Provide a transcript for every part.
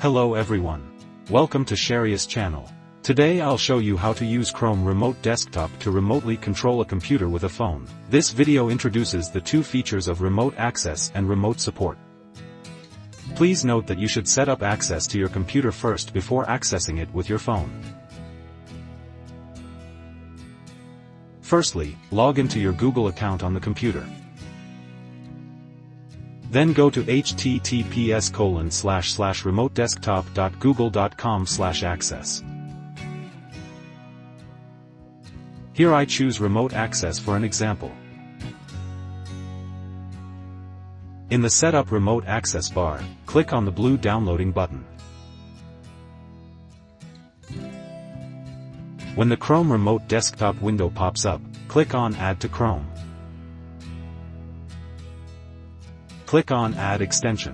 Hello everyone. Welcome to Sharia's channel. Today I'll show you how to use Chrome Remote Desktop to remotely control a computer with a phone. This video introduces the two features of remote access and remote support. Please note that you should set up access to your computer first before accessing it with your phone. Firstly, log into your Google account on the computer. Then go to https://remotedesktop.google.com/access. Here I choose remote access for an example. In the Setup Remote Access bar, click on the blue downloading button. When the Chrome Remote Desktop window pops up, click on Add to Chrome. Click on Add Extension.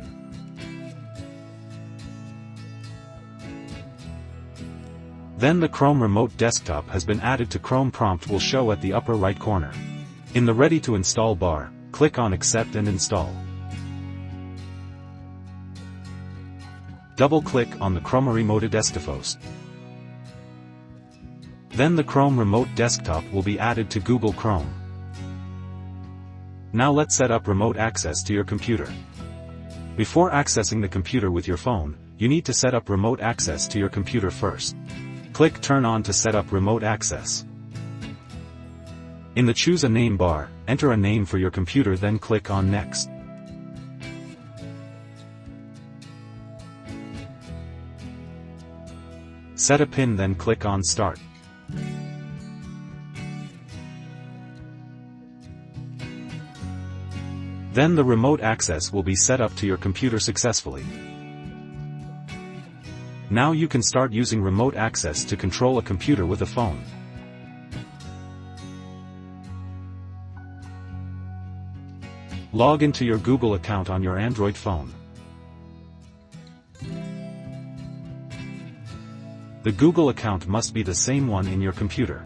Then the Chrome Remote Desktop has been added to Chrome. Prompt will show at the upper right corner. In the Ready to Install bar, click on Accept and Install. Double-click on the Chrome Remote Desktop. Then the Chrome Remote Desktop will be added to Google Chrome. Now let's set up remote access to your computer. Before accessing the computer with your phone, you need to set up remote access to your computer first. Click Turn on to set up remote access. In the Choose a Name bar, enter a name for your computer, then click on Next. Set a PIN, then click on Start. Then the remote access will be set up to your computer successfully. Now you can start using remote access to control a computer with a phone. Log into your Google account on your Android phone. The Google account must be the same one in your computer.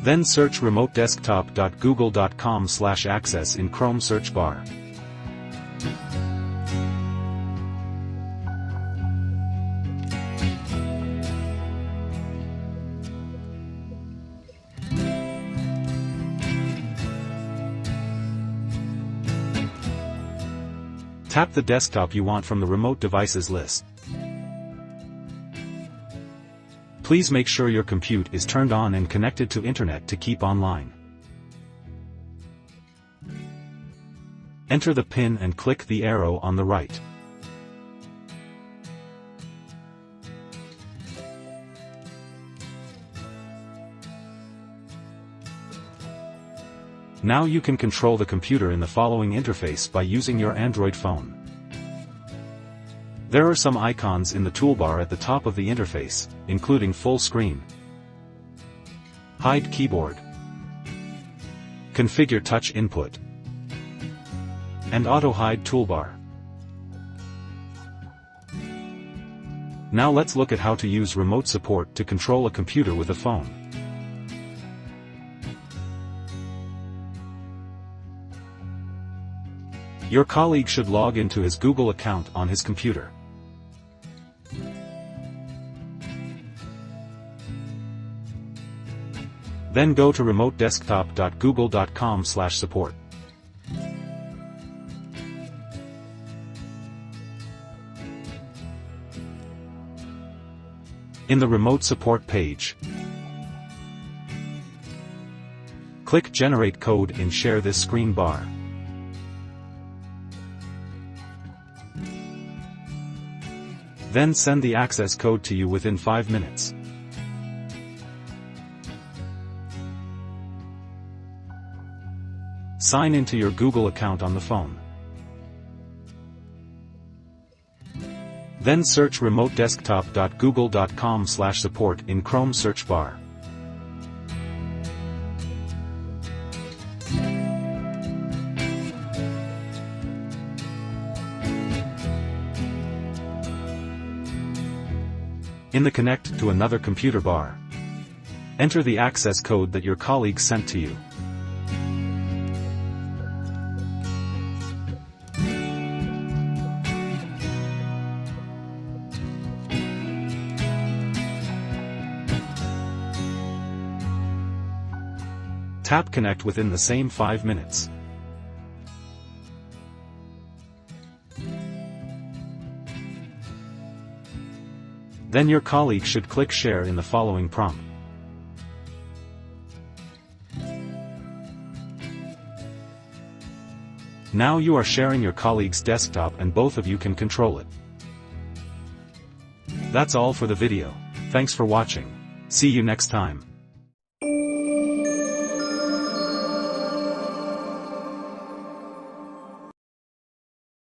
Then search remotedesktop.google.com/access in Chrome search bar. Tap the desktop you want from the remote devices list. Please make sure your compute is turned on and connected to internet to keep online. Enter the PIN and click the arrow on the right. Now you can control the computer in the following interface by using your Android phone. There are some icons in the toolbar at the top of the interface, including full screen, hide keyboard, configure touch input, and auto hide toolbar. Now let's look at how to use remote support to control a computer with a phone. Your colleague should log into his Google account on his computer. Then go to remotedesktop.google.com/support. In the remote support page, click Generate Code in Share This Screen bar. Then send the access code to you within 5 minutes. Sign into your Google account on the phone. Then search remotedesktop.google.com/support in Chrome search bar. In the Connect to Another Computer bar, enter the access code that your colleague sent to you. Tap Connect within the same 5 minutes. Then your colleague should click Share in the following prompt. Now you are sharing your colleague's desktop and both of you can control it. That's all for the video. Thanks for watching. See you next time.